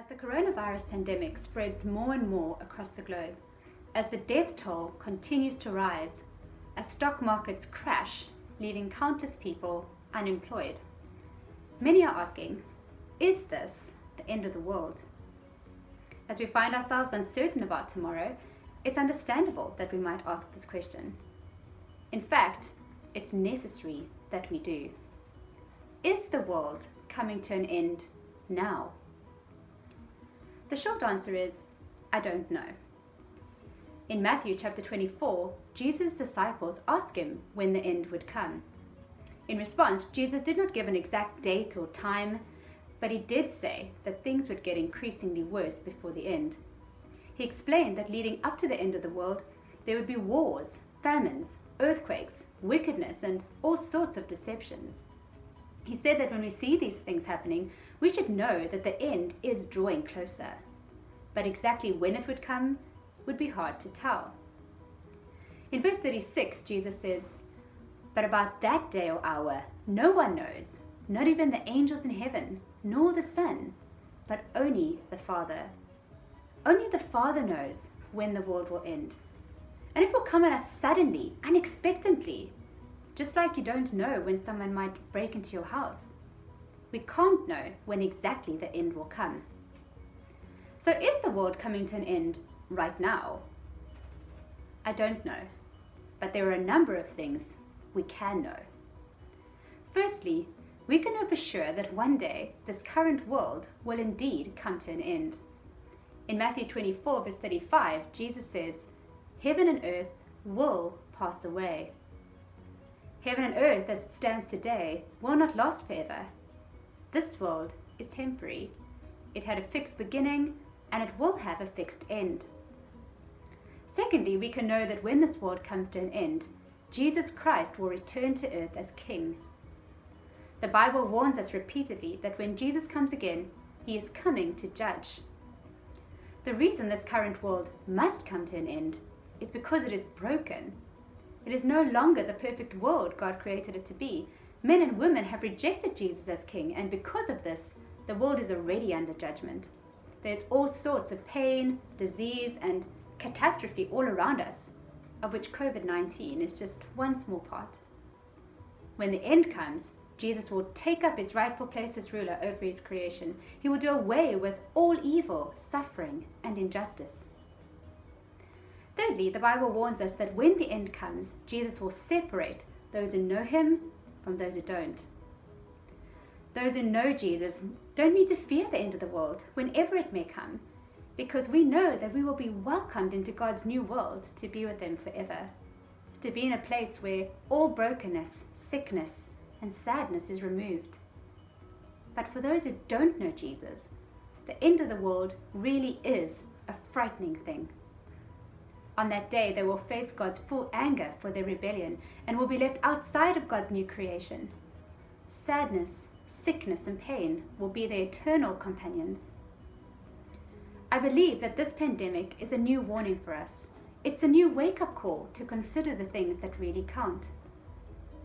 the coronavirus pandemic spreads more and more across the globe, as the death toll continues to rise, as stock markets crash, leaving countless people unemployed, many are asking, is this the end of the world? As we find ourselves uncertain about tomorrow, it's understandable that we might ask this question. In fact, it's necessary that we do. Is the world coming to an end now? The short answer is, I don't know. In Matthew chapter 24, Jesus' disciples ask him when the end would come. In response, Jesus did not give an exact date or time, but he did say that things would get increasingly worse before the end. He explained that leading up to the end of the world, there would be wars, famines, earthquakes, wickedness, and all sorts of deceptions. He said that when we see these things happening, we should know that the end is drawing closer. But exactly when it would come would be hard to tell. In verse 36, Jesus says, "But about that day or hour, no one knows, not even the angels in heaven, nor the Son, but only the Father. Only the Father knows when the world will end. And it will come at us suddenly, unexpectedly, just like you don't know when someone might break into your house. We can't know when exactly the end will come." So is the world coming to an end right now? I don't know, but there are a number of things we can know. Firstly, we can know for sure that one day this current world will indeed come to an end. In Matthew 24, verse 35, Jesus says, "Heaven and earth will pass away." Heaven and earth as it stands today will not last forever. This world is temporary. It had a fixed beginning and it will have a fixed end. Secondly, we can know that when this world comes to an end, Jesus Christ will return to earth as King. The Bible warns us repeatedly that when Jesus comes again, he is coming to judge. The reason this current world must come to an end is because it is broken. It is no longer the perfect world God created it to be. Men and women have rejected Jesus as King, and because of this, the world is already under judgment. There's all sorts of pain, disease, and catastrophe all around us, of which COVID-19 is just one small part. When the end comes, Jesus will take up his rightful place as ruler over his creation. He will do away with all evil, suffering, and injustice. Thirdly, the Bible warns us that when the end comes, Jesus will separate those who know him from those who don't. Those who know Jesus don't need to fear the end of the world, whenever it may come, because we know that we will be welcomed into God's new world to be with him forever, to be in a place where all brokenness, sickness, and sadness is removed. But for those who don't know Jesus, the end of the world really is a frightening thing. On that day, they will face God's full anger for their rebellion and will be left outside of God's new creation. Sadness, sickness, and pain will be their eternal companions. I believe that this pandemic is a new warning for us. It's a new wake-up call to consider the things that really count.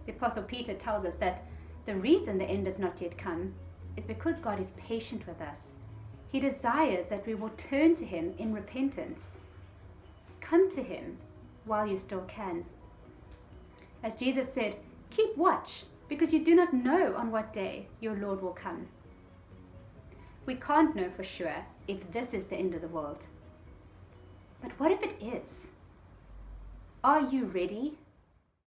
The Apostle Peter tells us that the reason the end has not yet come is because God is patient with us. He desires that we will turn to him in repentance. Come to him while you still can. As Jesus said, keep watch, because you do not know on what day your Lord will come. We can't know for sure if this is the end of the world. But what if it is? Are you ready?